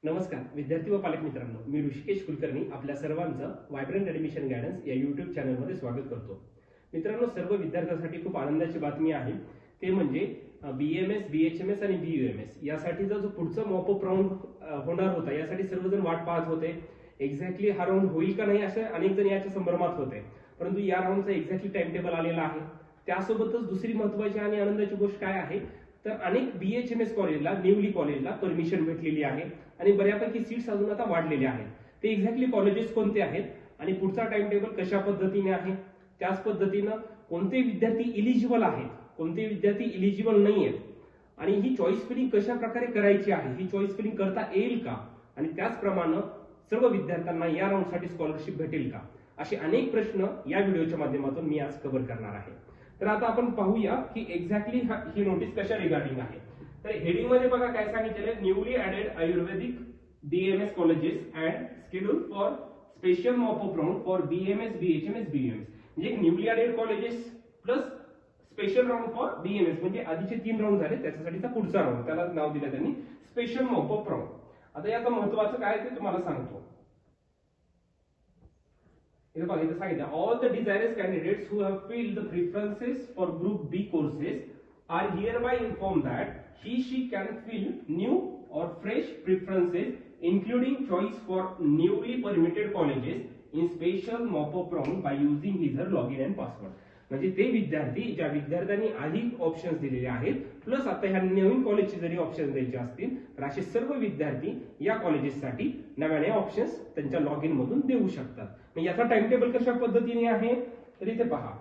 नमस्कार विद्यार्थी व पालक मित्रांनो, मी ऋषिकेश कुलकर्णी आपल्या सर्वांचं व्हायब्रंट ऍडमिशन गायडन्स या युट्यूब चॅनलमध्ये स्वागत करतो. मित्रांनो, सर्व विद्यार्थ्यांसाठी खूप आनंदाची बातमी आहे. ते म्हणजे BMS, BHMS आणि BUMS यासाठीचा जो पुढचा मॉपअप राऊंड होणार होता, यासाठी सर्वजण वाट पाहत होते. एक्झॅक्टली हा राऊंड होईल का नाही असे अनेक जण याच्या संभ्रमात होते, परंतु या राऊंडचा एक्झॅक्टली टाइम टेबल आलेला आहे. त्यासोबतच दुसरी महत्त्वाची आणि आनंदाची गोष्ट काय आहे, तर अनेक BHMS कॉलेजला, न्यूली कॉलेजला परमिशन भेटलेली आहे आणि बऱ्यापैकी सीट्स अजून आता वाढलेल्या आहेत. ते एक्झॅक्टली कॉलेजेस कोणते आहेत आणि पुढचा टाइम टेबल कशा पद्धतीने आहे, त्याच पद्धतीनं कोणते विद्यार्थी इलिजिबल आहेत, कोणते विद्यार्थी इलिजिबल नाही आहेत, आणि ही चॉईस फिलिंग कशा प्रकारे करायची आहे, ही चॉईस फिलिंग करता येईल का, आणि त्याचप्रमाणे सर्व विद्यार्थ्यांना या राऊंडसाठी स्कॉलरशिप भेटेल का, असे अनेक प्रश्न या व्हिडिओच्या माध्यमातून मी आज कव्हर करणार आहे. तर आता आपण पाहूया की एक्झॅक्टली ही नोटीस कशा रिगार्डिंग आहे. तर हेडिंग मध्ये बघा काय सांगितलेलं आहे, newly added Ayurvedic BMS colleges and schedule for special mop up round for BMS, BHMS, BUMS. म्हणजे newly added colleges plus special round for BMS, म्हणजे आधीचे 3 राऊंड झाले त्याच्यासाठीचा पुढचा राऊंड, त्याला नाव दिलं त्यांनी स्पेशल मॉपअप राऊंड. आता याचं महत्त्वाचं काय ते तुम्हाला सांगतो. All the desirous candidates who have filled the preferences for Group B courses are hereby informed that she can fill new or fresh preferences, including choice for newly permitted colleges in special mop-up round by using his her login and password. म्हणजे ते विद्यार्थी, ज्या विद्यार्थ्यांनी आधी options दिलेले आहेत plus आता ह्या नवीन कॉलेजचे जरी ऑप्शन्स द्यायचे असतील तर असे सर्व विद्यार्थी या कॉलेजेससाठी नव्याने ऑप्शन्स त्यांच्या लॉग इन मधून देऊ शकतात. याचा टाइम टेबल कशा पद्धतीने आहे तर इथे पहा,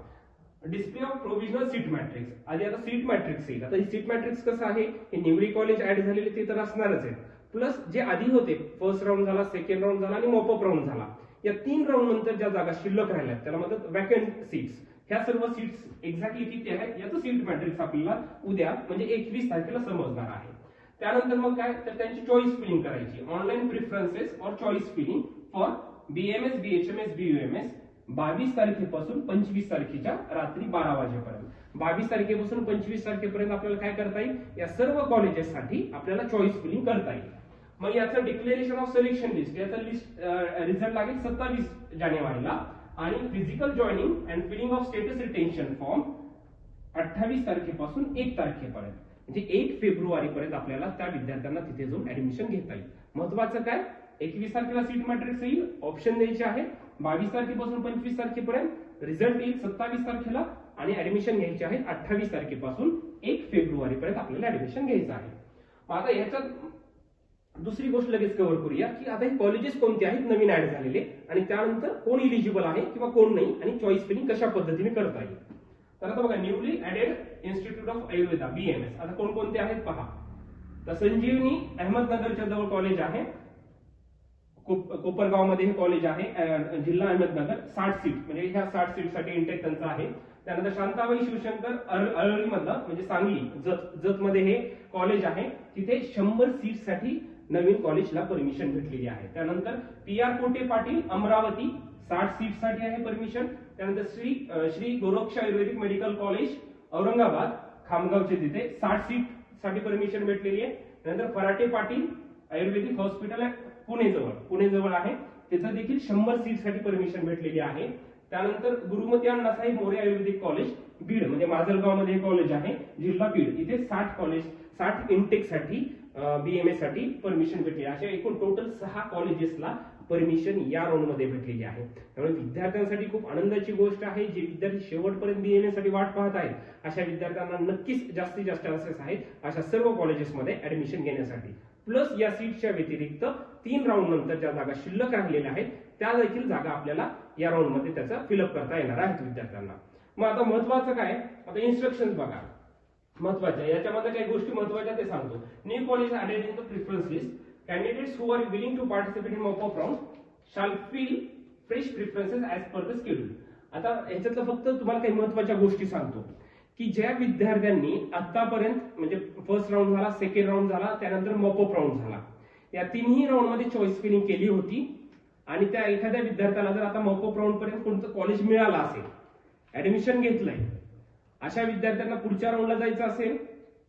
display of provisional seat matrix. आधी आता सीट मॅट्रिक्स येईल. आता ही सीट मॅट्रिक्स कसं आहे, हे न्यूली कॉलेज ऍड झालेले ते तर असणारच आहे, प्लस जे आधी होते फर्स्ट राऊंड झाला, सेकंड राऊंड झाला आणि मॉपअप राऊंड झाला, या 3 राऊंड नंतर ज्या जागा शिल्लक राहिल्या त्याला म्हणतात वॅकंट सीट्स. ह्या सर्व सीट्स एक्झॅक्टली किती आहेत याचं सीट मॅट्रिक्स आपल्याला उद्या म्हणजे 21 तारखेला समजणार आहे. त्यानंतर मग काय तर त्यांची चॉईस फिलिंग करायची, ऑनलाईन प्रिफरन्सेस और choice filling for BMS, BHMS, BUMS 22 तारखेपासून 25 तारखेच्या रात्री 12 वाजेपर्यंत. 22 तारखेपासून 25 तारखेपर्यंत आपल्याला काय करता येईल, या सर्व कॉलेजेससाठी आपल्याला चॉईस फिलिंग करता येईल. मग याचं डिक्लेरेशन ऑफ सिलेक्शन लिस्ट, याचा लिस्ट रिझल्ट लागेल 27 जानेवारीला आणि physical joining and filling of status retention form 28 तारखेपासून 1 तारखेपर्यंत, म्हणजे 1 फेब्रुवारी पर्यंत आपल्याला त्या विद्यार्थ्यांना तिथे जाऊन ऍडमिशन घेता येईल. महत्वाचं काय, 21 तारखेला सीट मॅट्रिक्स येईल, ऑप्शन द्यायचे आहे, 22 तारखेपासून 25 तारखेपर्यंत रिझल्ट येईल 27 तारखेला आणि ऍडमिशन घ्यायचे आहे 28 तारखेपासून 1 फेब्रुवारी पर्यंत आपल्याला ऍडमिशन घ्यायचं आहे. आता याच्यात दुसरी गोष्ट लगेच कव्हर करूया की आता हे कॉलेजेस कोणते आहेत नवीन ऍड झालेले आणि त्यानंतर कोण इलिजिबल आहे किंवा कोण नाही आणि चॉईस फिलिंग कशा पद्धतीने करता येईल. तर आता बघा, newly added institute of Ayurveda BMS आता कोणकोणते आहेत पहा. तर संजीवनी अहमदनगरच्या जवळ कॉलेज आहे, कोपरगाव मध्ये हे कॉलेज आहे, जिल्हा अहमदनगर, 60 सीट म्हणजे ह्या 60 सीट साठी इंटेक त्यांचा आहे. त्यानंतर शांताबाई शिवशंकर अरळी मधलं म्हणजे सांगली जत मध्ये हे कॉलेज आहे, तिथे 100 सीट साठी नवीन कॉलेजला परमिशन भेटलेली आहे. त्यानंतर PR कोटे पाटील अमरावती 60 सीट साठी आहे परमिशन. त्यानंतर श्री गोरक्ष आयुर्वेदिक मेडिकल कॉलेज औरंगाबाद खामगावचे तिथे 60 सीट साठी परमिशन भेटलेली आहे. त्यानंतर फराटे पाटील आयुर्वेदिक हॉस्पिटल पुणे जवळ आहे, तिथे देखील 100 सीट साठी परमिशन भेटलेली आहे. त्यानंतर गुरुमती अण्णासाहेब मोरे आयुर्वेदिक कॉलेज बीड म्हणजे माजलगाव मध्ये कॉलेज आहे, जिल्हा बीड, इथे 60 इंटेक साठी BMS साठी परमिशन भेटली. अशा एकूण टोटल 6 कॉलेजेसला परमिशन या राऊंड मध्ये भेटलेली आहे. त्यामुळे विद्यार्थ्यांसाठी खूप आनंदाची गोष्ट आहे. जे विद्यार्थी शेवटपर्यंत BMS साठी वाट पाहत आहेत अशा विद्यार्थ्यांना नक्कीच जास्तीत जास्त चान्सेस आहेत अशा सर्व कॉलेजेसमध्ये ऍडमिशन घेण्यासाठी. प्लस या सीटच्या व्यतिरिक्त 3 राऊंड नंतर ज्या जागा शिल्लक राहिलेल्या आहेत त्या देखील जागा आपल्याला या राऊंड मध्ये त्याचा फिलअप करता येणार आहेत विद्यार्थ्यांना. मग आता महत्वाचं काय, आता इन्स्ट्रक्शन्स बघा महत्वाच्या, याच्यामध्ये काही गोष्टी महत्वाच्या ते सांगतो. New college added in the preference list, candidates who are willing to participate in mop-up round shall fill fresh preferences as per the schedule. आता याच्यातलं फक्त तुम्हाला काही महत्वाच्या गोष्टी सांगतो की ज्या विद्यार्थ्यांनी आतापर्यंत म्हणजे फर्स्ट राऊंड झाला, सेकंड राऊंड झाला, त्यानंतर मॉपअप राऊंड झाला, या 3ही राऊंड मध्ये चॉईस फिलिंग केली होती आणि त्या एखाद्या विद्यार्थ्याला जर आता मॉपअप राऊंड पर्यंत कोणतं कॉलेज मिळालं असेल, ऍडमिशन घेतलंय, अशा विद्यार्थ्यांना पुढच्या राऊंडला जायचं असेल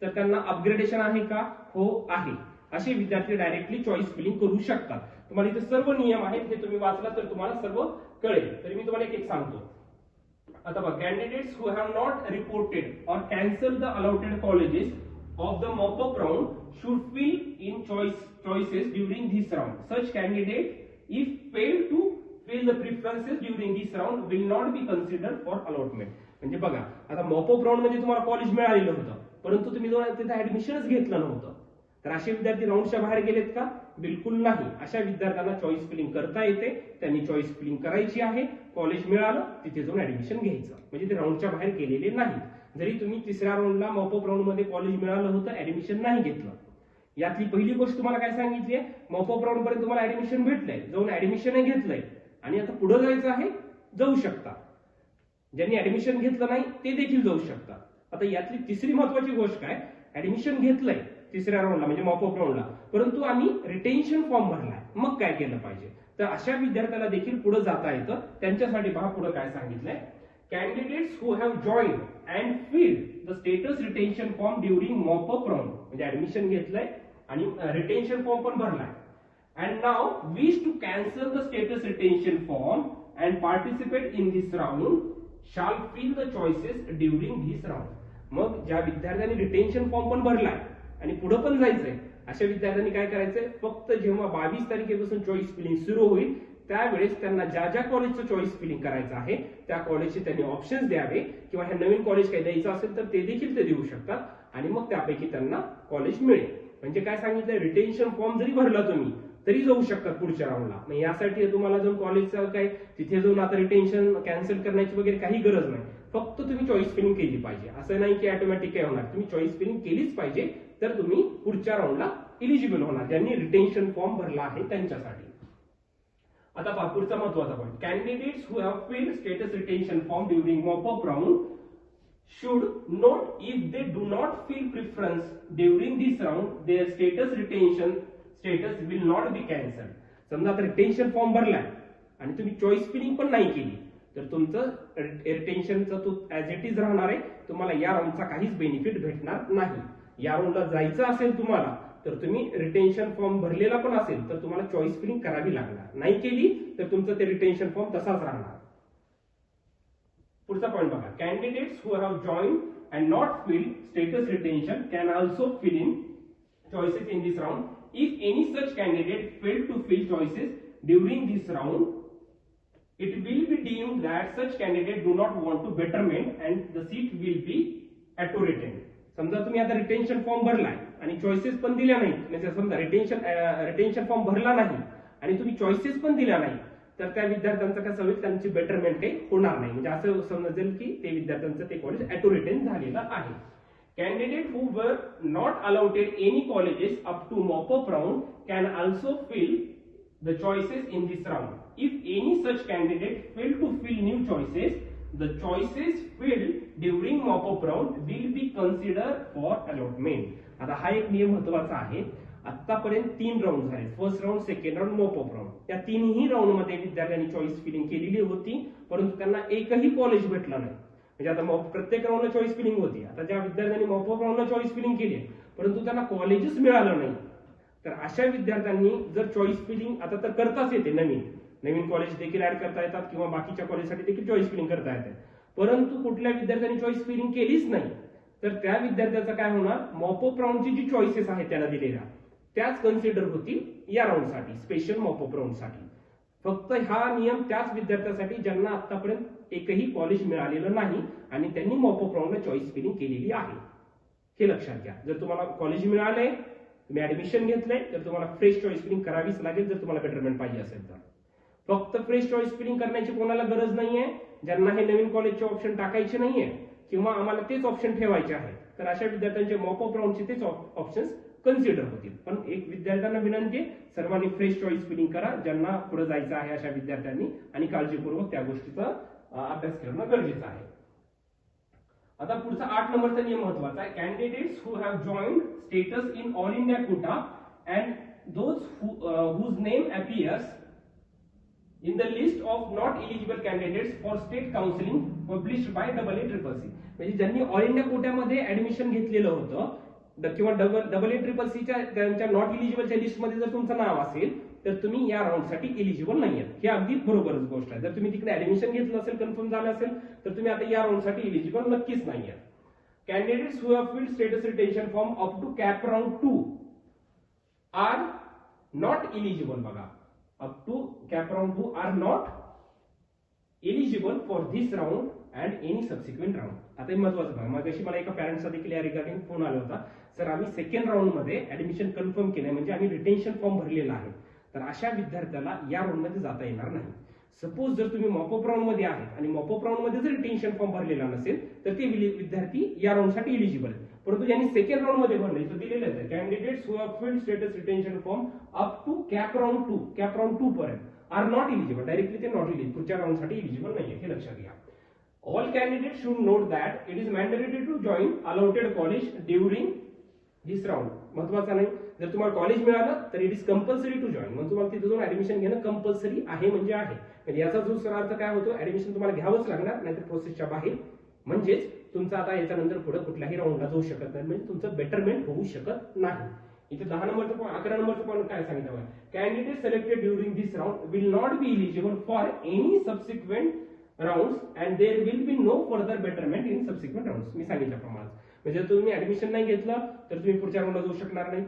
तर त्यांना अपग्रेडेशन आहे का, हो आहे, असे विद्यार्थी डायरेक्टली चॉईस फिलिंग करू शकतात. तुम्हाला इथे सर्व नियम आहेत, हे तुम्ही वाचला तर तुम्हाला सर्व कळेल. तरी मी तुम्हाला एक सांगतो. आता बघा, candidates who have not reported or cancel the allotted colleges of the mop-up round should fill in choices during this round. Such candidate, if failed to fill the preferences during this round, will not be considered for allotment. म्हणजे बघा, आता mop up round मध्ये तुम्हाला college मिळालेलं होतं, परंतु तुम्ही तिथे ऍडमिशनच घेतलं नव्हतं, तर असे विद्यार्थी राऊंडच्या बाहेर गेलेत का? बिलकुल नाही. अशा विद्यार्थ्यांना चॉईस फिलिंग करता येते. त्यांनी चॉईस फिलिंग करायची आहे. कॉलेज मिळालं तिथे जाऊन ऍडमिशन घ्यायचं, म्हणजे ते राऊंडच्या बाहेर गेलेले नाही. जरी तुम्ही तिसऱ्या राऊंडला मॉपअप राऊंड मध्ये कॉलेज मिळालं होतं, ऍडमिशन नाही घेतलं, यातली पहिली गोष्ट तुम्हाला काय सांगितली आहे? मॉपअप राऊंड पर्यंत तुम्हाला ऍडमिशन भेटलंय, जाऊन ऍडमिशन घेतलंय आणि आता पुढे जायचं आहे, जाऊ शकता. ज्यांनी ऍडमिशन घेतलं नाही ते देखील जाऊ शकतात. आता यातली तिसरी महत्वाची गोष्ट काय? ऍडमिशन घेतलंय तिसऱ्या राऊंडला म्हणजे मॉपअप राऊंडला, परंतु आम्ही रिटेन्शन फॉर्म भरलाय, मग काय केलं पाहिजे? तर अशा विद्यार्थ्याला देखील पुढे जाता येतं. त्यांच्यासाठी पहा पुढे काय सांगितलंय. Candidates who have joined and filled the status retention form during mop-up round, म्हणजे ऍडमिशन घेतलंय आणि रिटेन्शन फॉर्म पण भरलाय, and now wish to cancel the status retention form and participate in this round shall fill the choices during this round. मग ज्या विद्यार्थ्यांनी retention form पण भरलाय आणि पुढे पण जायचंय, अशा विद्यार्थ्यांनी काय करायचंय? फक्त जेव्हा 22 तारखेपासून चॉईस फिलिंग सुरू होईल त्यावेळेस त्यांना ज्या ज्या कॉलेजचं चॉईस फिलिंग करायचं आहे त्या कॉलेजचे त्यांनी ऑप्शन्स द्यावे, किंवा हे नवीन कॉलेज काही द्यायचं असेल तर ते देखील ते देऊ शकतात, आणि मग त्यापैकी त्यांना कॉलेज मिळेल. म्हणजे काय सांगितलंय? रिटेन्शन फॉर्म जरी भरला तुम्ही तरी जाऊ शकतात पुढच्या राऊंडला. मग यासाठी तुम्हाला जाऊन कॉलेजचं काय तिथे जाऊन आता रिटेन्शन कॅन्सल करण्याची वगैरे काही गरज नाही. फक्त तुम्ही चॉईस फिलिंग केली पाहिजे. असं नाही की ऑटोमॅटिक काय होणार, तुम्ही चॉईस फिलिंग केलीच पाहिजे, तर तुम्ही पुढच्या राऊंडला इलिजिबल होणार, ज्यांनी रिटेन्शन फॉर्म भरला आहे त्यांच्यासाठी. आता पहा पुढचा महत्वाचा point. Candidates who have filled status retention form during mop up round should note if they do not fill preference during this round, their status retention status will not be cancelled. समजा आता retention form भरलाय आणि तुम्ही choice feeling पण नाही केली तर तुमचं रिटेन्शनचं तो ऍज इट इज राहणार आहे. तुम्हाला या राऊंडचा काहीच बेनिफिट भेटणार नाही. या राऊंडला जायचं असेल तुम्हाला तर तुम्ही रिटेन्शन फॉर्म भरलेला पण असेल तर तुम्हाला चॉईस फिलिंग करावी लागणार. नाही केली तर तुमचं ते रिटेन्शन फॉर्म तसाच राहणार. पुढचा पॉइंट बघा. Candidates who have join and not filled status retention can also fill in choices in this round. If any such candidate fail to fill choices during this round, it will be deemed that such candidate do not want to betterment and the seat will be auto retained. समजा तुम्ही आता retention form भरलाय आणि choices पण दिल्या नाही, म्हणजे समजा रिटेन्शन फॉर्म भरला नाही आणि तुम्ही चॉईसेस पण दिल्या नाही, तर त्या विद्यार्थ्यांचं कसं होईल? त्यांची बेटरमेंट काही होणार नाही. म्हणजे असं समजेल की ते विद्यार्थ्यांचं ते कॉलेज ऑटो रिटेन झालेलं आहे. Candidate who were not allotted any colleges up to mop up round can also fill the choices in this round. If any such candidate fail to fill new choices, the choices filled during mop-up round will be considered for allotment. आता हा एक नियम महत्वाचा आहे. आतापर्यंत 3 round झाले, first round, second round, mop up round. या तिन्ही राऊंड मध्ये विद्यार्थ्यांनी चॉईस फिलिंग केलेली होती, परंतु त्यांना एकही कॉलेज भेटलं नाही. म्हणजे आता प्रत्येक राऊंडला चॉईस फिलिंग होती. आता ज्या विद्यार्थ्यांनी मॉपअप राऊंडला चॉईस फिलिंग केली परंतु त्यांना कॉलेजच मिळालं नाही, तर अशा विद्यार्थ्यांनी जर चॉईस फिलिंग आता तर करताच येते, नवीन कॉलेज देखील ऍड करता येतात किंवा बाकीच्या कॉलेजसाठी देखील चॉईस फिलिंग करता येते, परंतु कुठल्या विद्यार्थ्यांनी चॉईस फिलिंग केलीच नाही तर त्या विद्यार्थ्याचं काय होणार? मॉपअप राऊंडची जी चॉईसेस आहेत त्यांना दिलेल्या त्याच कन्सिडर होतील या राऊंडसाठी, स्पेशल मॉपअप राऊंडसाठी. फक्त हा नियम त्याच विद्यार्थ्यासाठी ज्यांना आतापर्यंत एकही कॉलेज मिळालेलं नाही आणि त्यांनी मॉपअप राऊंडला चॉईस फिलिंग केलेली आहे. हे लक्षात घ्या. जर तुम्हाला कॉलेज मिळालंय, तुम्ही ऍडमिशन घेतलंय, तर तुम्हाला फ्रेश चॉईस फिलिंग करावीच लागेल जर तुम्हाला बेटरमेंट पाहिजे असेल तर. फक्त फ्रेश चॉईस फिलिंग करण्याची कोणाला गरज नाहीये ज्यांना हे नवीन कॉलेजचे ऑप्शन टाकायचे नाहीये किंवा आम्हाला तेच ऑप्शन ठेवायचे आहेत, तर अशा विद्यार्थ्यांचे मॉपअप राऊंडचे तेच ऑप्शन्स कन्सिडर होतील. पण एक विद्यार्थ्यांना विनंती, सर्वांनी फ्रेश चॉईस फिलिंग करा ज्यांना पुढे जायचं आहे अशा विद्यार्थ्यांनी, आणि काळजीपूर्वक त्या गोष्टीचा अभ्यास करणं गरजेचं आहे. आता पुढचा 8 नंबरचा नियम महत्वाचा आहे. Candidates who have joined status in all India quota and those whose name appears in the list of not eligible candidates for state counselling published by EECC. म्हणजे ज्यांनी ऑल इंडिया कोट्यामध्ये ऍडमिशन घेतलेलं होतं किंवा डबल ए ट्रिपल सीच्या त्यांच्या not इलिजिबलच्या लिस्टमध्ये जर तुमचं नाव असेल तर तुम्ही या राऊंडसाठी इलिजिबल नाही आहेत. ही अगदी बरोबरच गोष्ट आहे. जर तुम्ही तिकडे ऍडमिशन घेतलं असेल, कन्फर्म झालं असेल, तर तुम्ही आता या राऊंडसाठी इलिजिबल नक्कीच नाही आहेत. Candidates who have filled status retention form up to CAP round 2 are not eligible. बघा, up to CAP round 2 are not eligible for this round and any subsequent round. आता हे महत्वाचं बघा, मागाशी मला एका पॅरेंट्सचा देखील या रिगार्डिंग फोन आला होता, सर आम्ही सेकंड राऊंड मध्ये ऍडमिशन कन्फर्म केलंय, म्हणजे आम्ही रिटेन्शन फॉर्म भरलेला आहे, तर अशा विद्यार्थ्याला या राऊंड मध्ये जाता येणार नाही. सपोज जर तुम्ही मॉपअप राऊंड मध्ये आहेत आणि मॉपअप राऊंड मध्ये जर रिटेन्शन फॉर्म भरलेला नसेल तर ते विद्यार्थी या राऊंडसाठी इलिजिबल आहे. परंतु ज्यांनी सेकंड राऊंड मध्ये भरले तर दिलेलं आहे, candidates who have filled status retention form up to CAP round 2, CAP round 2 पर्यंत आर नॉट इलिजिबल. डायरेक्टली ते नॉट इलिजिबल, पुढच्या राऊंडसाठी इलिजिबल नाहीये, हे लक्षात घ्या. All candidates should note that it is mandatory to join allotted college during this round. महत्वाचा नाही, जर तुम्हाला कॉलेज मिळालं तर it is compulsory to join, म्हणजे तुम्हाला तिथे जाऊन ऍडमिशन घेणं कंपल्सरी आहे म्हणजे आहे. म्हणजे याचा दुसरा अर्थ काय होतो, ऍडमिशन तुम्हाला घ्यावंच लागणार, नाहीतर प्रोसेसच्या बाहेर. म्हणजेच तुमचा आता याच्यानंतर पुढे कुठल्याही राऊंडला जाऊ शकत नाही, म्हणजे तुमचं बेटरमेंट होऊ शकत नाही. इथे 10 नंबरचं पॉईंट, 11 नंबरचं पॉईंट काय सांगितलं, candidate selected during this round will not be eligible for any subsequent rounds and there will be no further betterment in subsequent rounds. मी सांगितल्याप्रमाणे म्हणजे तुम्ही ऍडमिशन नाही घेतलं तर तुम्ही पुढच्या राऊंडला जाऊ शकणार नाही,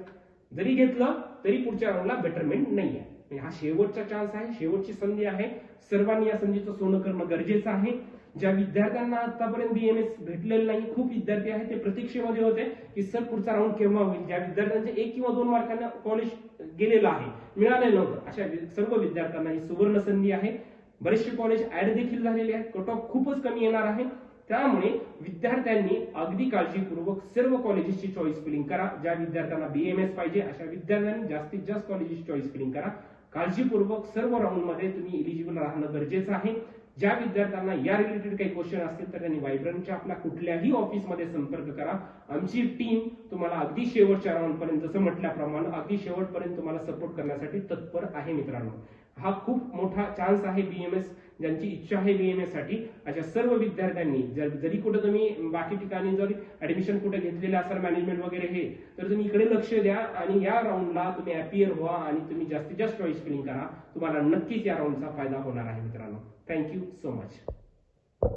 जरी घेतलं तरी पुढच्या राऊंडला बेटरमेंट नाहीये. म्हणजे हा शेवटचा चान्स आहे, शेवटची संधी आहे. सर्वांनी या संधीचं सोनं करणं गरजेचं आहे. ज्या विद्यार्थ्यांना आतापर्यंत बीएमएस भेटलेलं नाही, खूप विद्यार्थी आहेत ते प्रतीक्षेमध्ये होते की सर पुढचा राऊंड केव्हा होईल. ज्या विद्यार्थ्यांचे 1 किंवा 2 मार्कांना कॉलेज गेलेलं आहे, मिळालेलं नव्हतं, अशा सर्व विद्यार्थ्यांना ही सुवर्ण संधी आहे. बरेचसे कॉलेज ऍड देखील झालेले आहेत, कट ऑफ खूपच कमी येणार आहे. त्यामुळे विद्यार्थ्यांनी अगदी काळजीपूर्वक सर्व कॉलेजेसची चॉईस फिलिंग करा. ज्या विद्यार्थ्यांना बीएमएस पाहिजे अशा विद्यार्थ्यांनी जास्तीत जास्त कॉलेजेसची चॉईस फिलिंग करा. काळजीपूर्वक सर्व राऊंड मध्ये तुम्ही इलिजिबल राहणं गरजेचं आहे. ज्या विद्यार्थ्यांना या रिलेटेड काही क्वेश्चन असतील तर त्यांनी वायब्रंटच्या आपल्या कुठल्याही ऑफिसमध्ये संपर्क करा. आमची टीम तुम्हाला अगदी शेवटच्या राऊंड पर्यंत, जसं म्हटल्याप्रमाणे अगदी शेवटपर्यंत तुम्हाला सपोर्ट करण्यासाठी तत्पर आहे. मित्रांनो, हा खूप मोठा चान्स आहे. बीएमएस ज्यांची इच्छा आहे बीएमएस साठी अशा सर्व विद्यार्थ्यांनी, जरी कुठे तुम्ही बाकी ठिकाणी जरी ऍडमिशन कुठे घेतलेले असाल मॅनेजमेंट वगैरे हे, तर तुम्ही इकडे लक्ष द्या आणि या राऊंडला तुम्ही अपियर व्हा आणि तुम्ही जास्तीत जास्त चॉईस फिलिंग करा. तुम्हाला नक्कीच या राऊंडचा फायदा होणार आहे मित्रांनो. Thank you so much.